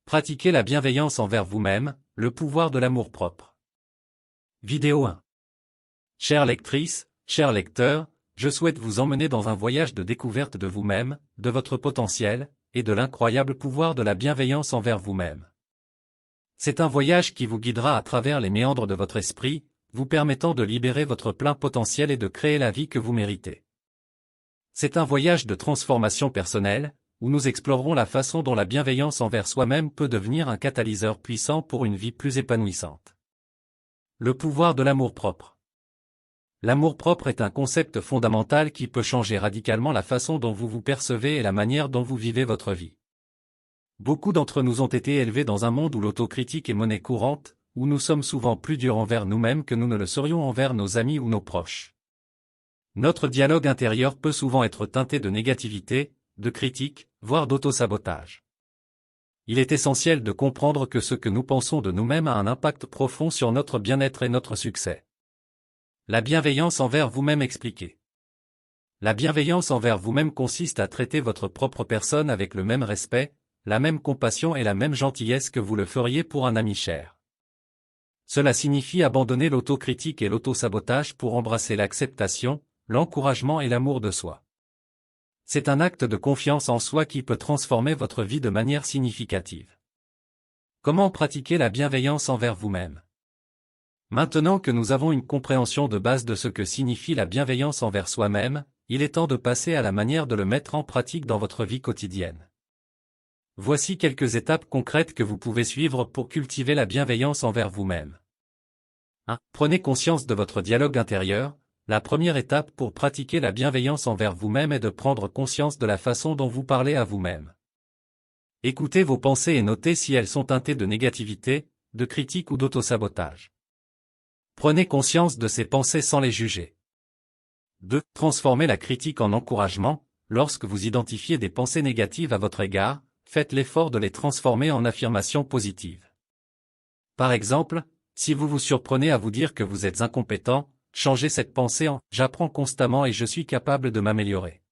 Pratiquez la bienveillance envers vous-même, le pouvoir de l'amour-propre. Vidéo 1. Chères lectrices, chers lecteurs, je souhaite vous emmener dans un voyage de découverte de vous-même, de votre potentiel, et de l'incroyable pouvoir de la bienveillance envers vous-même. C'est un voyage qui vous guidera à travers les méandres de votre esprit, vous permettant de libérer votre plein potentiel et de créer la vie que vous méritez. C'est un voyage de transformation personnelle, où nous explorerons la façon dont la bienveillance envers soi-même peut devenir un catalyseur puissant pour une vie plus épanouissante. Le pouvoir de l'amour-propre. L'amour-propre est un concept fondamental qui peut changer radicalement la façon dont vous vous percevez et la manière dont vous vivez votre vie. Beaucoup d'entre nous ont été élevés dans un monde où l'autocritique est monnaie courante, où nous sommes souvent plus durs envers nous-mêmes que nous ne le serions envers nos amis ou nos proches. Notre dialogue intérieur peut souvent être teinté de négativité, de critique, voire d'auto-sabotage. Il est essentiel de comprendre que ce que nous pensons de nous-mêmes a un impact profond sur notre bien-être et notre succès. La bienveillance envers vous-même expliquée. La bienveillance envers vous-même consiste à traiter votre propre personne avec le même respect, la même compassion et la même gentillesse que vous le feriez pour un ami cher. Cela signifie abandonner l'autocritique et l'auto-sabotage pour embrasser l'acceptation, l'encouragement et l'amour de soi. C'est un acte de confiance en soi qui peut transformer votre vie de manière significative. Comment pratiquer la bienveillance envers vous-même? Maintenant que nous avons une compréhension de base de ce que signifie la bienveillance envers soi-même, il est temps de passer à la manière de le mettre en pratique dans votre vie quotidienne. Voici quelques étapes concrètes que vous pouvez suivre pour cultiver la bienveillance envers vous-même. 1. Prenez conscience de votre dialogue intérieur. La première étape pour pratiquer la bienveillance envers vous-même est de prendre conscience de la façon dont vous parlez à vous-même. Écoutez vos pensées et notez si elles sont teintées de négativité, de critique ou d'auto-sabotage. Prenez conscience de ces pensées sans les juger. 2. Transformez la critique en encouragement. Lorsque vous identifiez des pensées négatives à votre égard, faites l'effort de les transformer en affirmations positives. Par exemple, si vous vous surprenez à vous dire que vous êtes incompétent, changez cette pensée en « j'apprends constamment et je suis capable de m'améliorer ».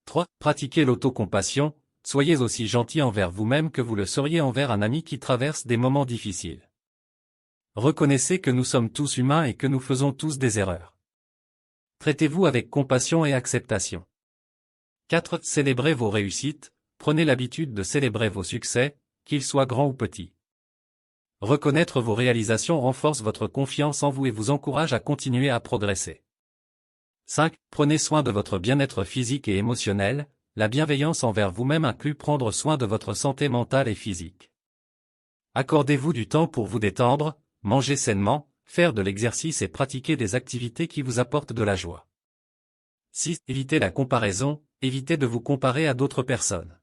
3. Pratiquez l'autocompassion. Soyez aussi gentil envers vous-même que vous le seriez envers un ami qui traverse des moments difficiles. Reconnaissez que nous sommes tous humains et que nous faisons tous des erreurs. Traitez-vous avec compassion et acceptation. 4. Célébrez vos réussites. Prenez l'habitude de célébrer vos succès, qu'ils soient grands ou petits. Reconnaître vos réalisations renforce votre confiance en vous et vous encourage à continuer à progresser. 5. Prenez soin de votre bien-être physique et émotionnel. La bienveillance envers vous-même inclut prendre soin de votre santé mentale et physique. Accordez-vous du temps pour vous détendre, manger sainement, faire de l'exercice et pratiquer des activités qui vous apportent de la joie. 6. Évitez la comparaison, évitez de vous comparer à d'autres personnes.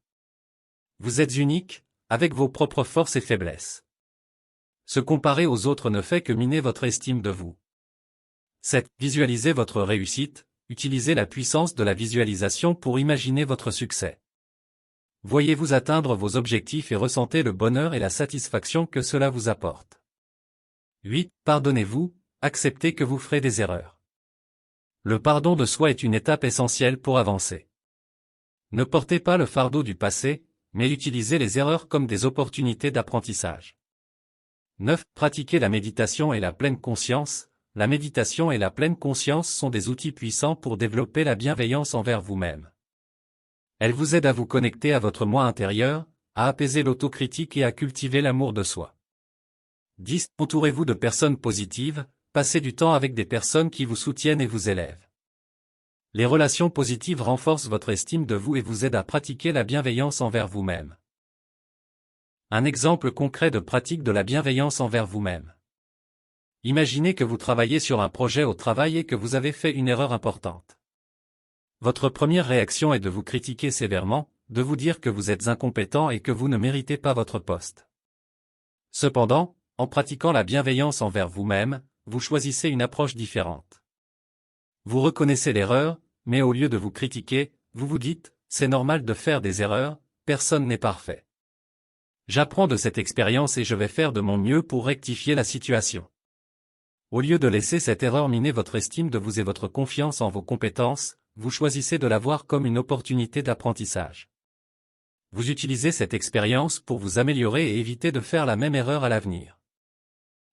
Vous êtes unique, avec vos propres forces et faiblesses. Se comparer aux autres ne fait que miner votre estime de vous. 7. Visualisez votre réussite, utilisez la puissance de la visualisation pour imaginer votre succès. Voyez-vous atteindre vos objectifs et ressentez le bonheur et la satisfaction que cela vous apporte. 8. Pardonnez-vous, acceptez que vous ferez des erreurs. Le pardon de soi est une étape essentielle pour avancer. Ne portez pas le fardeau du passé, mais utilisez les erreurs comme des opportunités d'apprentissage. 9. Pratiquez la méditation et la pleine conscience. La méditation et la pleine conscience sont des outils puissants pour développer la bienveillance envers vous-même. Elles vous aident à vous connecter à votre moi intérieur, à apaiser l'autocritique et à cultiver l'amour de soi. 10. Entourez-vous de personnes positives, passez du temps avec des personnes qui vous soutiennent et vous élèvent. Les relations positives renforcent votre estime de vous et vous aident à pratiquer la bienveillance envers vous-même. Un exemple concret de pratique de la bienveillance envers vous-même. Imaginez que vous travaillez sur un projet au travail et que vous avez fait une erreur importante. Votre première réaction est de vous critiquer sévèrement, de vous dire que vous êtes incompétent et que vous ne méritez pas votre poste. Cependant, en pratiquant la bienveillance envers vous-même, vous choisissez une approche différente. Vous reconnaissez l'erreur, mais au lieu de vous critiquer, vous vous dites « c'est normal de faire des erreurs, personne n'est parfait. J'apprends de cette expérience et je vais faire de mon mieux pour rectifier la situation. » Au lieu de laisser cette erreur miner votre estime de vous et votre confiance en vos compétences, vous choisissez de la voir comme une opportunité d'apprentissage. Vous utilisez cette expérience pour vous améliorer et éviter de faire la même erreur à l'avenir.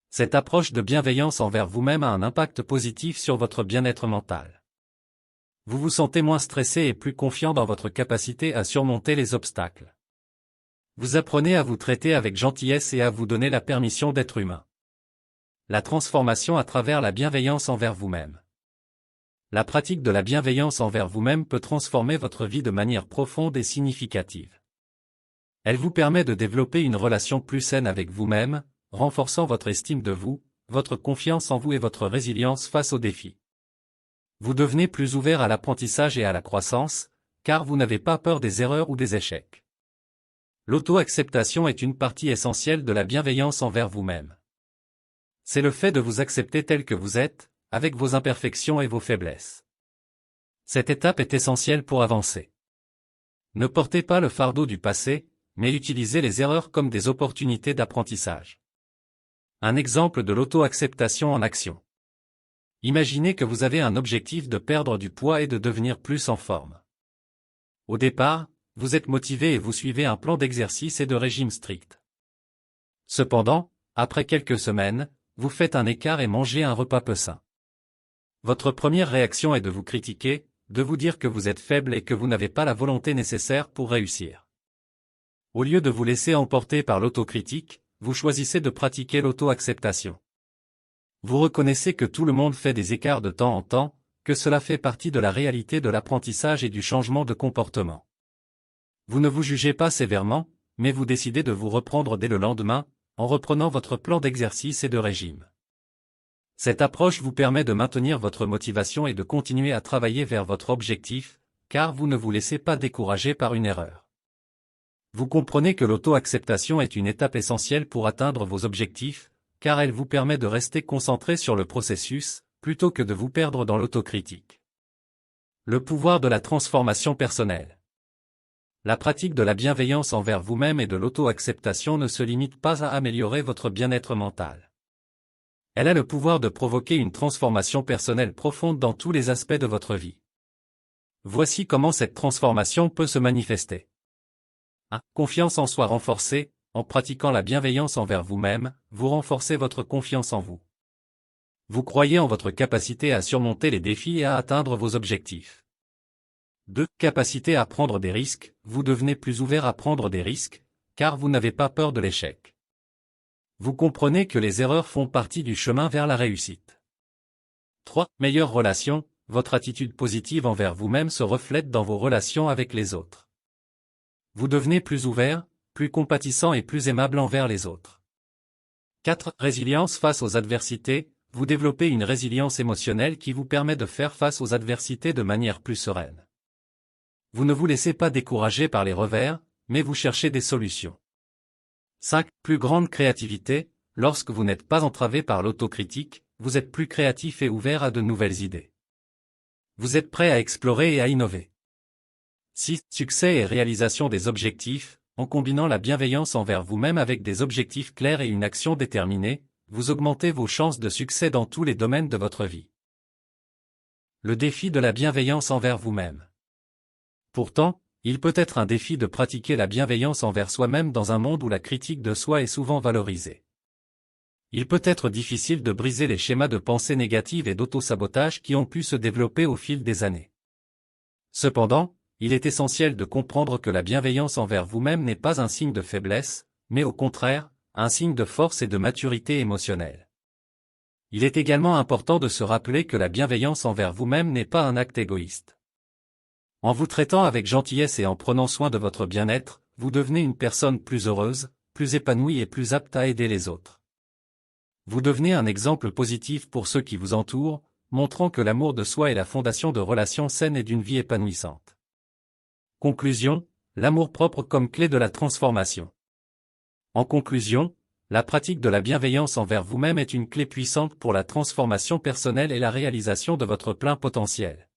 Cette approche de bienveillance envers vous-même a un impact positif sur votre bien-être mental. Vous vous sentez moins stressé et plus confiant dans votre capacité à surmonter les obstacles. Vous apprenez à vous traiter avec gentillesse et à vous donner la permission d'être humain. La transformation à travers la bienveillance envers vous-même. La pratique de la bienveillance envers vous-même peut transformer votre vie de manière profonde et significative. Elle vous permet de développer une relation plus saine avec vous-même, renforçant votre estime de vous, votre confiance en vous et votre résilience face aux défis. Vous devenez plus ouvert à l'apprentissage et à la croissance, car vous n'avez pas peur des erreurs ou des échecs. L'auto-acceptation est une partie essentielle de la bienveillance envers vous-même. C'est le fait de vous accepter tel que vous êtes, avec vos imperfections et vos faiblesses. Cette étape est essentielle pour avancer. Ne portez pas le fardeau du passé, mais utilisez les erreurs comme des opportunités d'apprentissage. Un exemple de l'auto-acceptation en action. Imaginez que vous avez un objectif de perdre du poids et de devenir plus en forme. Au départ, vous êtes motivé et vous suivez un plan d'exercice et de régime strict. Cependant, après quelques semaines, vous faites un écart et mangez un repas peu sain. Votre première réaction est de vous critiquer, de vous dire que vous êtes faible et que vous n'avez pas la volonté nécessaire pour réussir. Au lieu de vous laisser emporter par l'autocritique, vous choisissez de pratiquer l'auto-acceptation. Vous reconnaissez que tout le monde fait des écarts de temps en temps, que cela fait partie de la réalité de l'apprentissage et du changement de comportement. Vous ne vous jugez pas sévèrement, mais vous décidez de vous reprendre dès le lendemain, en reprenant votre plan d'exercice et de régime. Cette approche vous permet de maintenir votre motivation et de continuer à travailler vers votre objectif, car vous ne vous laissez pas décourager par une erreur. Vous comprenez que l'auto-acceptation est une étape essentielle pour atteindre vos objectifs, car elle vous permet de rester concentré sur le processus, plutôt que de vous perdre dans l'autocritique. Le pouvoir de la transformation personnelle. La pratique de la bienveillance envers vous-même et de l'auto-acceptation ne se limite pas à améliorer votre bien-être mental. Elle a le pouvoir de provoquer une transformation personnelle profonde dans tous les aspects de votre vie. Voici comment cette transformation peut se manifester. 1. Confiance en soi renforcée. En pratiquant la bienveillance envers vous-même, vous renforcez votre confiance en vous. Vous croyez en votre capacité à surmonter les défis et à atteindre vos objectifs. 2. Capacité à prendre des risques. Vous devenez plus ouvert à prendre des risques, car vous n'avez pas peur de l'échec. Vous comprenez que les erreurs font partie du chemin vers la réussite. 3. Meilleure relation. Votre attitude positive envers vous-même se reflète dans vos relations avec les autres. Vous devenez plus ouvert, plus compatissant et plus aimable envers les autres. 4. Résilience face aux adversités. Vous développez une résilience émotionnelle qui vous permet de faire face aux adversités de manière plus sereine. Vous ne vous laissez pas décourager par les revers, mais vous cherchez des solutions. 5. Plus grande créativité. Lorsque vous n'êtes pas entravé par l'autocritique, vous êtes plus créatif et ouvert à de nouvelles idées. Vous êtes prêt à explorer et à innover. 6. Succès et réalisation des objectifs. En combinant la bienveillance envers vous-même avec des objectifs clairs et une action déterminée, vous augmentez vos chances de succès dans tous les domaines de votre vie. Le défi de la bienveillance envers vous-même. Pourtant, il peut être un défi de pratiquer la bienveillance envers soi-même dans un monde où la critique de soi est souvent valorisée. Il peut être difficile de briser les schémas de pensée négative et d'auto-sabotage qui ont pu se développer au fil des années. Cependant, il est essentiel de comprendre que la bienveillance envers vous-même n'est pas un signe de faiblesse, mais au contraire, un signe de force et de maturité émotionnelle. Il est également important de se rappeler que la bienveillance envers vous-même n'est pas un acte égoïste. En vous traitant avec gentillesse et en prenant soin de votre bien-être, vous devenez une personne plus heureuse, plus épanouie et plus apte à aider les autres. Vous devenez un exemple positif pour ceux qui vous entourent, montrant que l'amour de soi est la fondation de relations saines et d'une vie épanouissante. Conclusion, l'amour-propre comme clé de la transformation. En conclusion, la pratique de la bienveillance envers vous-même est une clé puissante pour la transformation personnelle et la réalisation de votre plein potentiel.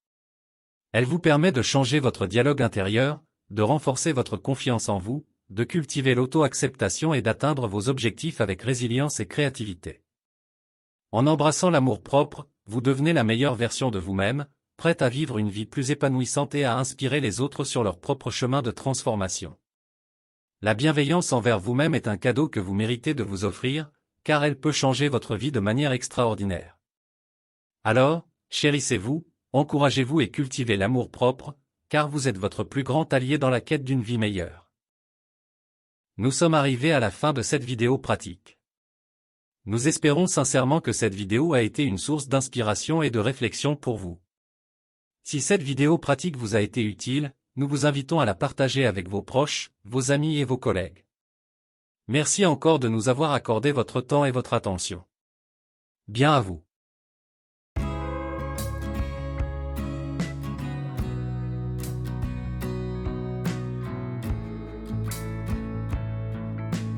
Elle vous permet de changer votre dialogue intérieur, de renforcer votre confiance en vous, de cultiver l'auto-acceptation et d'atteindre vos objectifs avec résilience et créativité. En embrassant l'amour-propre, vous devenez la meilleure version de vous-même, prête à vivre une vie plus épanouissante et à inspirer les autres sur leur propre chemin de transformation. La bienveillance envers vous-même est un cadeau que vous méritez de vous offrir, car elle peut changer votre vie de manière extraordinaire. Alors, chérissez-vous, encouragez-vous et cultivez l'amour-propre, car vous êtes votre plus grand allié dans la quête d'une vie meilleure. Nous sommes arrivés à la fin de cette vidéo pratique. Nous espérons sincèrement que cette vidéo a été une source d'inspiration et de réflexion pour vous. Si cette vidéo pratique vous a été utile, nous vous invitons à la partager avec vos proches, vos amis et vos collègues. Merci encore de nous avoir accordé votre temps et votre attention. Bien à vous.